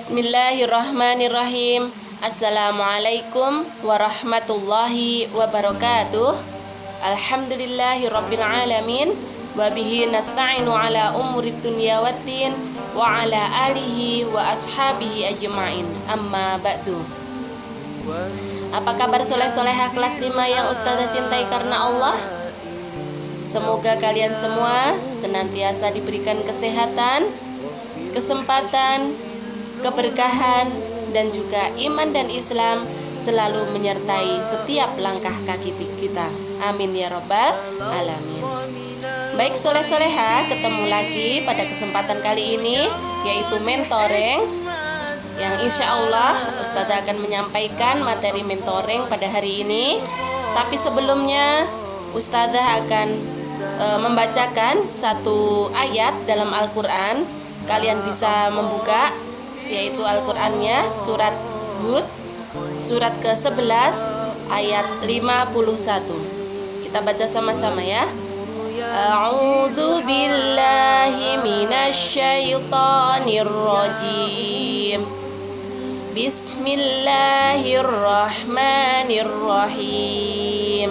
Bismillahirrahmanirrahim. Assalamualaikum warahmatullahi wabarakatuh. Alhamdulillahirabbil alamin wa bihi nasta'inu ala umurid dunya waddin wa ala alihi wa ashabihi ajma'in. Amma ba'du. Apa kabar soleh-solehah kelas 5 yang Ustazah cintai karena Allah? Semoga kalian semua senantiasa diberikan kesehatan, kesempatan, keberkahan, dan juga iman dan Islam selalu menyertai setiap langkah kaki kita. Amin ya rabbal alamin. Baik soleh-soleha, ketemu lagi pada kesempatan kali ini, yaitu mentoring, yang insya Allah Ustazah akan menyampaikan materi mentoring pada hari ini. Tapi sebelumnya Ustazah akan membacakan satu ayat dalam Al-Quran. Kalian bisa membuka, yaitu Al-Qur'annya surat Hud surat ke-11 ayat 51. Kita baca sama-sama ya. A'udzu billahi minasyaitonir rajim. Bismillahirrahmanirrahim.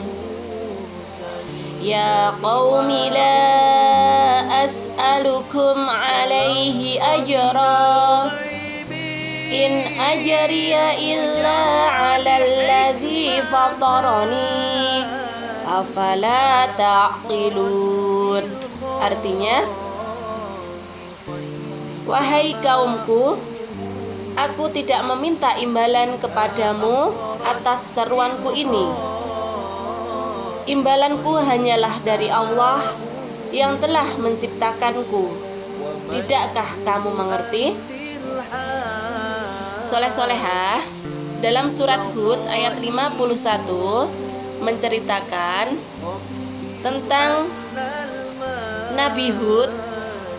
Ya qaumi la as'alukum alaihi ajra in ajriya illa 'alal ladzi fatarani afala ta'qilun. Artinya, wahai kaumku, aku tidak meminta imbalan kepadamu atas seruanku ini. Imbalanku hanyalah dari Allah yang telah menciptakanku. Tidakkah kamu mengerti? Soleh-solehah, dalam surat Hud ayat 51 menceritakan tentang Nabi Hud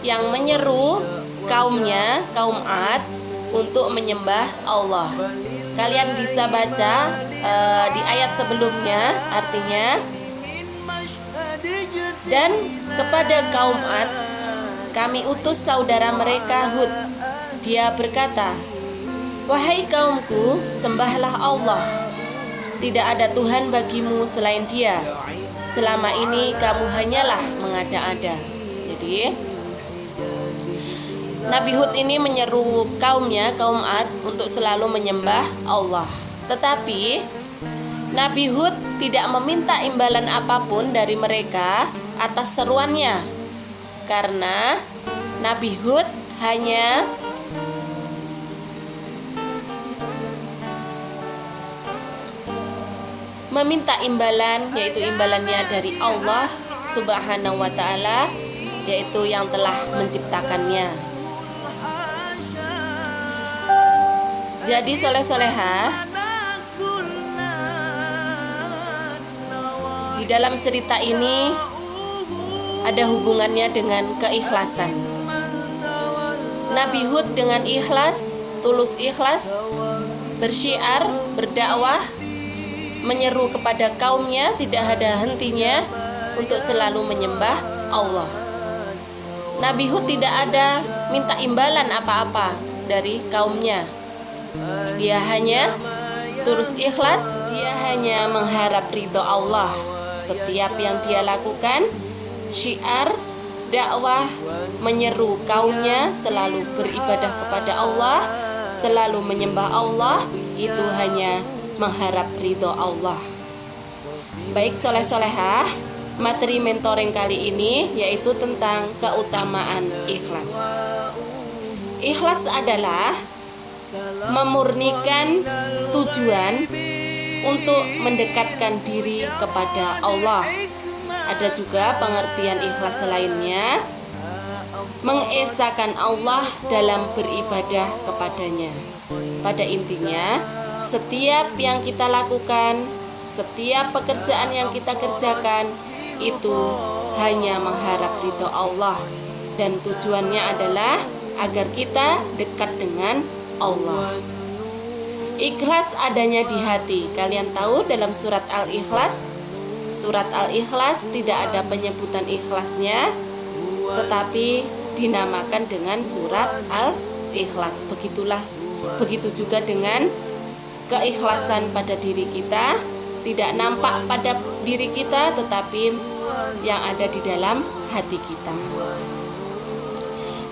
yang menyeru kaumnya, kaum Ad, untuk menyembah Allah. Kalian bisa baca di ayat sebelumnya, artinya, dan kepada kaum Ad kami utus saudara mereka Hud. Dia berkata, wahai kaumku, sembahlah Allah. Tidak ada Tuhan bagimu selain Dia. Selama ini kamu hanyalah mengada-ada. Jadi Nabi Hud ini menyeru kaumnya, kaum Ad, untuk selalu menyembah Allah. Tetapi Nabi Hud tidak meminta imbalan apapun dari mereka atas seruannya, karena Nabi Hud hanya meminta imbalan, yaitu imbalannya dari Allah Subhanahu wa ta'ala, yaitu yang telah menciptakannya. Jadi soleh-solehah, di dalam cerita ini ada hubungannya dengan keikhlasan. Nabi Hud dengan ikhlas, tulus ikhlas, bersyiar, berdakwah, menyeru kepada kaumnya, tidak ada hentinya untuk selalu menyembah Allah. Nabi Hud tidak ada minta imbalan apa-apa dari kaumnya. Dia hanya tulus ikhlas, dia hanya mengharap ridho Allah. Setiap yang dia lakukan, syiar, dakwah, menyeru kaumnya selalu beribadah kepada Allah, selalu menyembah Allah, itu hanya mengharap ridho Allah. Baik soleh-solehah, materi mentoring kali ini yaitu tentang keutamaan ikhlas. Ikhlas adalah memurnikan tujuan untuk mendekatkan diri kepada Allah. Ada juga pengertian ikhlas lainnya, mengesahkan Allah dalam beribadah kepadanya. Pada intinya, setiap yang kita lakukan, setiap pekerjaan yang kita kerjakan, itu hanya mengharap ridho Allah, dan tujuannya adalah agar kita dekat dengan Allah. Ikhlas adanya di hati. Kalian tahu dalam surat Al-Ikhlas, surat Al-Ikhlas tidak ada penyebutan ikhlasnya, tetapi dinamakan dengan surat Al ikhlas. Begitu juga dengan keikhlasan pada diri kita, tidak nampak pada diri kita, tetapi yang ada di dalam hati kita.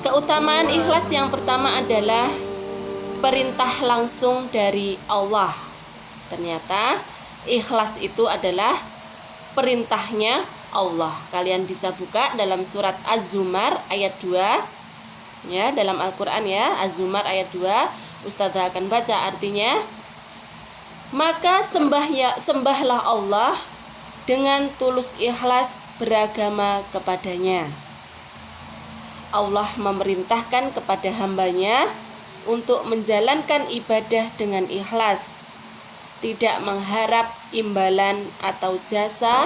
Keutamaan ikhlas yang pertama adalah perintah langsung dari Allah. Ternyata ikhlas itu adalah perintahnya Allah. Kalian bisa buka dalam surat Az-Zumar ayat 2 ya, dalam Al-Quran ya, Az-Zumar ayat 2. Ustazah akan baca artinya. Maka sembahlah Allah dengan tulus ikhlas beragama kepadanya. Allah memerintahkan kepada hambanya untuk menjalankan ibadah dengan ikhlas, tidak mengharap imbalan atau jasa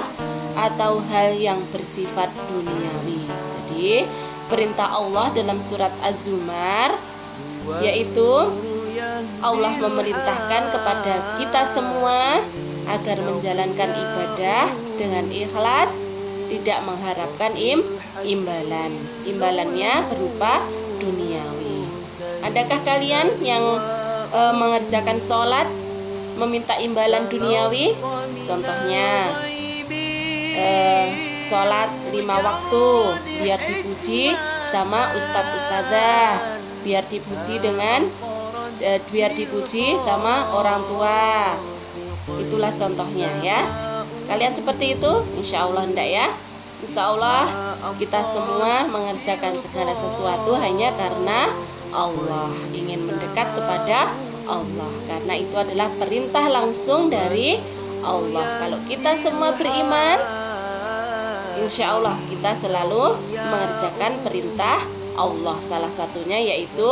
atau hal yang bersifat duniawi. Jadi perintah Allah dalam surat Az-Zumar yaitu Allah memerintahkan kepada kita semua agar menjalankan ibadah dengan ikhlas, tidak mengharapkan imbalan. Imbalannya berupa duniawi. Adakah kalian yang mengerjakan sholat meminta imbalan duniawi? Contohnya sholat 5 waktu biar dipuji sama ustadz-ustadzah, biar dipuji sama orang tua. Itulah contohnya ya. Kalian seperti itu? Insya Allah enggak ya. Insya Allah kita semua mengerjakan segala sesuatu hanya karena Allah, ingin mendekat kepada Allah, karena itu adalah perintah langsung dari Allah. Kalau kita semua beriman, insya Allah kita selalu mengerjakan perintah Allah. Salah satunya yaitu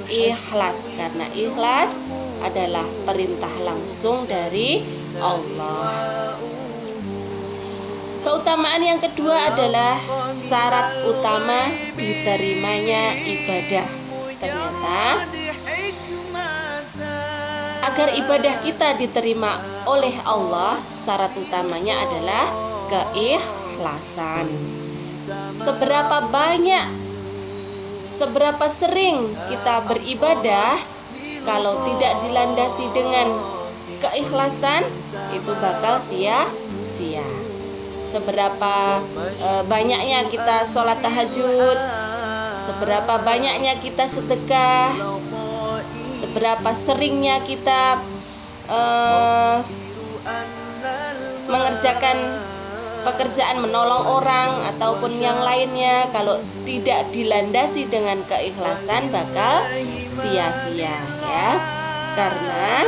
ikhlas, karena ikhlas adalah perintah langsung dari Allah. Keutamaan yang kedua adalah syarat utama diterimanya ibadah. Ternyata agar ibadah kita diterima oleh Allah, syarat utamanya adalah keikhlasan. Seberapa sering kita beribadah, kalau tidak dilandasi dengan keikhlasan, itu bakal sia-sia. Seberapa banyaknya kita sholat tahajud, seberapa banyaknya kita sedekah, seberapa seringnya kita mengerjakan pekerjaan menolong orang ataupun yang lainnya, kalau tidak dilandasi dengan keikhlasan bakal sia-sia ya. Karena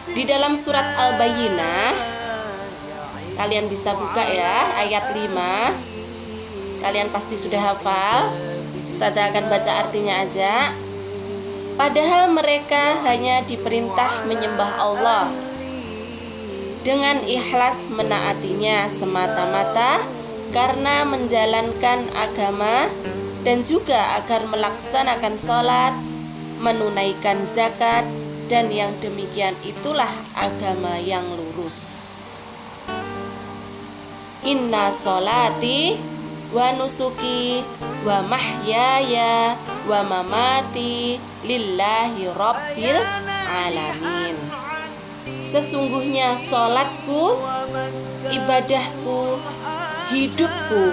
di dalam surat Al-Bayyinah, kalian bisa buka ya ayat 5. Kalian pasti sudah hafal. Ustazah akan baca artinya aja. Padahal mereka hanya diperintah menyembah Allah dengan ikhlas menaatinya semata-mata karena menjalankan agama, dan juga agar melaksanakan sholat, menunaikan zakat, dan yang demikian itulah agama yang lurus. Inna sholati wa nusuki wa mahyaya wa mamati lillahi rabbil alamin. Sesungguhnya sholatku, ibadahku, hidupku,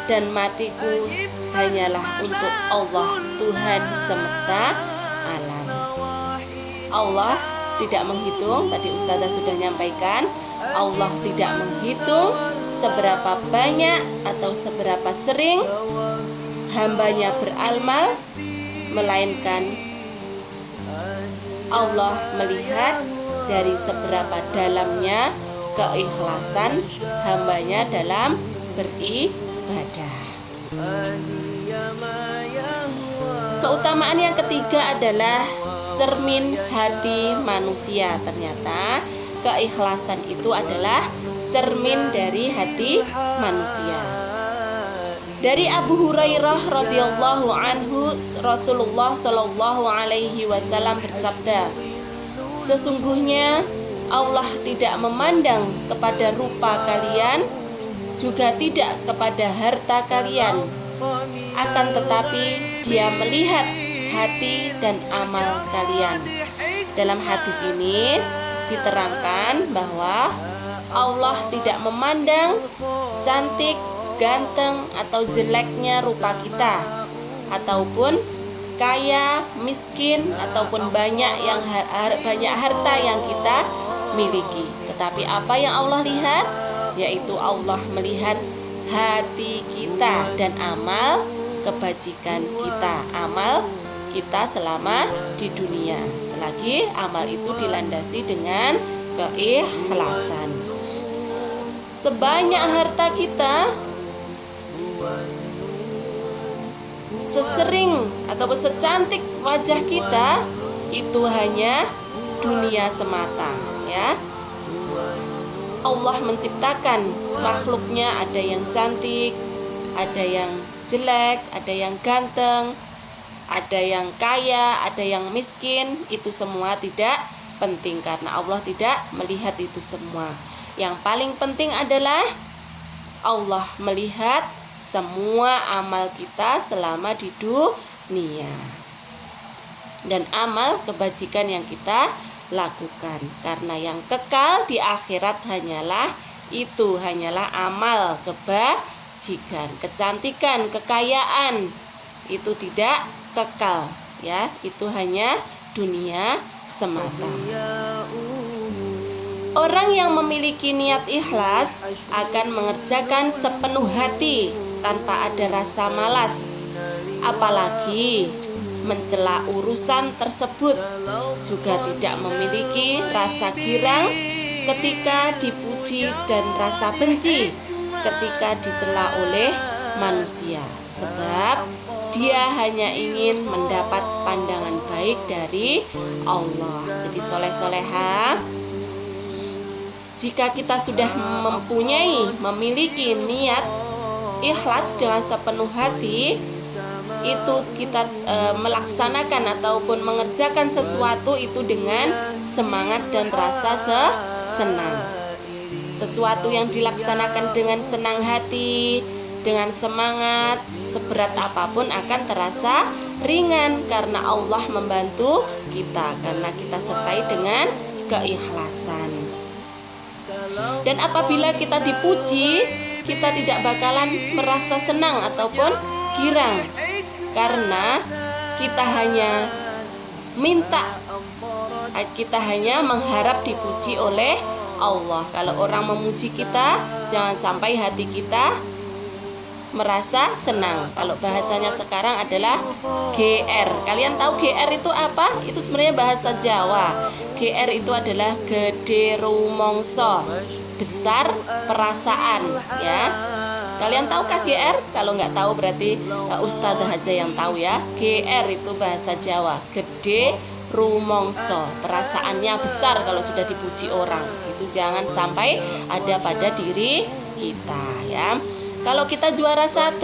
dan matiku hanyalah untuk Allah, Tuhan semesta alam. Allah tidak menghitung, tadi Ustazah sudah nyampaikan, Allah tidak menghitung seberapa banyak atau seberapa sering hambanya beramal, melainkan Allah melihat dari seberapa dalamnya keikhlasan hambanya dalam beribadah. Keutamaan yang ketiga adalah cermin hati manusia. Ternyata keikhlasan itu adalah cermin dari hati manusia. Dari Abu Hurairah radhiyallahu anhu, Rasulullah shallallahu alaihi wasallam bersabda, sesungguhnya Allah tidak memandang kepada rupa kalian, juga tidak kepada harta kalian. akan tetapi Dia melihat hati dan amal kalian. Dalam hadis ini diterangkan bahwa Allah tidak memandang cantik, ganteng, atau jeleknya rupa kita, ataupun kaya, miskin, ataupun banyak harta yang kita miliki. Tetapi apa yang Allah lihat? Yaitu Allah melihat hati kita dan amal kebajikan kita, amal kita selama di dunia, selagi amal itu dilandasi dengan keikhlasan. Sebanyak harta kita, sesering ataupun secantik wajah kita, itu hanya dunia semata, ya. Allah menciptakan makhluknya, ada yang cantik, ada yang jelek, ada yang ganteng, ada yang kaya, ada yang miskin. Itu semua tidak penting karena Allah tidak melihat itu semua. Yang paling penting adalah Allah melihat semua amal kita selama di dunia dan amal kebajikan yang kita lakukan, karena yang kekal di akhirat hanyalah amal kebajikan. Kecantikan, kekayaan itu tidak kekal, ya, itu hanya dunia semata. Orang yang memiliki niat ikhlas akan mengerjakan sepenuh hati tanpa ada rasa malas, apalagi mencela urusan tersebut. Juga tidak memiliki rasa girang ketika dipuji dan rasa benci ketika dicela oleh manusia, sebab dia hanya ingin mendapat pandangan baik dari Allah. Jadi soleh-soleha, jika kita sudah memiliki niat ikhlas dengan sepenuh hati, itu kita melaksanakan ataupun mengerjakan sesuatu itu dengan semangat dan rasa senang. Sesuatu yang dilaksanakan dengan senang hati, dengan semangat, seberat apapun akan terasa ringan karena Allah membantu kita, karena kita sertai dengan keikhlasan. Dan apabila kita dipuji, kita tidak bakalan merasa senang ataupun girang, karena kita hanya mengharap dipuji oleh Allah. Kalau orang memuji kita, jangan sampai hati kita merasa senang. Kalau bahasanya sekarang adalah GR. Kalian tahu GR itu apa? Itu sebenarnya bahasa Jawa. GR itu adalah gede rumongso, besar perasaan, ya. Kalian tahukah GR? Kalau nggak tahu berarti Ustadzah aja yang tahu, ya. GR itu bahasa Jawa, gede rumongso, perasaannya besar kalau sudah dipuji orang. Itu jangan sampai ada pada diri kita, ya. Kalau kita juara 1,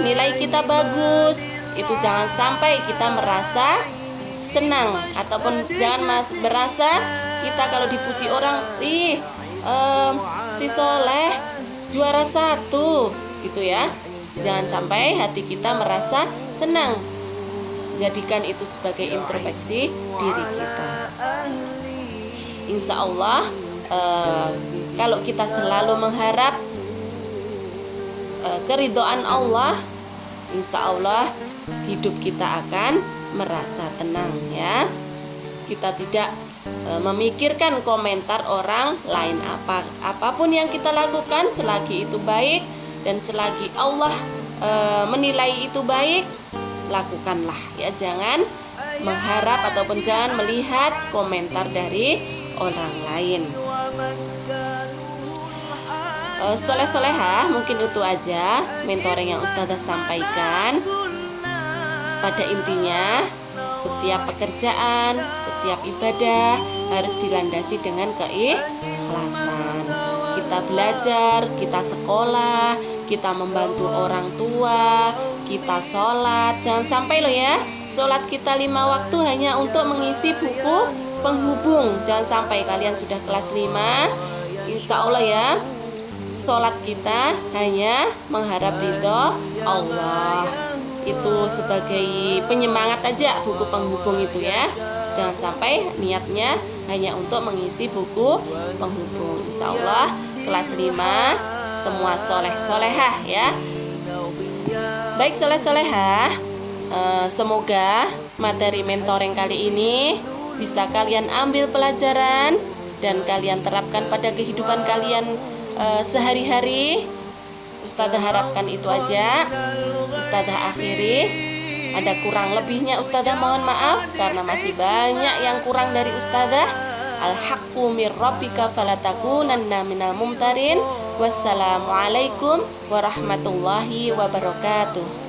nilai kita bagus, itu jangan sampai kita merasa senang, ataupun jangan merasa kita kalau dipuji orang, si Soleh juara 1 gitu, ya. Jangan sampai hati kita merasa senang. Jadikan itu sebagai introspeksi diri kita. Insya Allah kalau kita selalu mengharap keridhaan Allah, insya Allah hidup kita akan merasa tenang, ya. Kita tidak memikirkan komentar orang lain. Apapun yang kita lakukan, selagi itu baik dan selagi Allah menilai itu baik, lakukanlah, ya. Jangan mengharap ataupun jangan melihat komentar dari orang lain. Soleh-soleha, mungkin itu aja mentoring yang Ustadzah sampaikan. Pada intinya, setiap pekerjaan, setiap ibadah harus dilandasi dengan keikhlasan. Kita belajar, kita sekolah, kita membantu orang tua, kita sholat. Jangan sampai loh, ya, sholat kita 5 waktu hanya untuk mengisi buku penghubung. Jangan sampai. Kalian sudah kelas 5, insya Allah, ya, sholat kita hanya mengharap ridho Allah. itu sebagai penyemangat aja, buku penghubung itu ya. Jangan sampai niatnya hanya untuk mengisi buku penghubung. Insya Allah kelas 5 semua soleh-solehah ya. Baik soleh-solehah, semoga materi mentoring kali ini bisa kalian ambil pelajaran dan kalian terapkan pada kehidupan kalian sehari-hari. Ustadzah harapkan itu aja. Ustadzah akhiri. Ada kurang lebihnya Ustadzah mohon maaf karena masih banyak yang kurang dari Ustadzah. Al-haqqu mir rabbika falatakunanna minal mumtarin. Wassalamualaikum warahmatullahi wabarakatuh.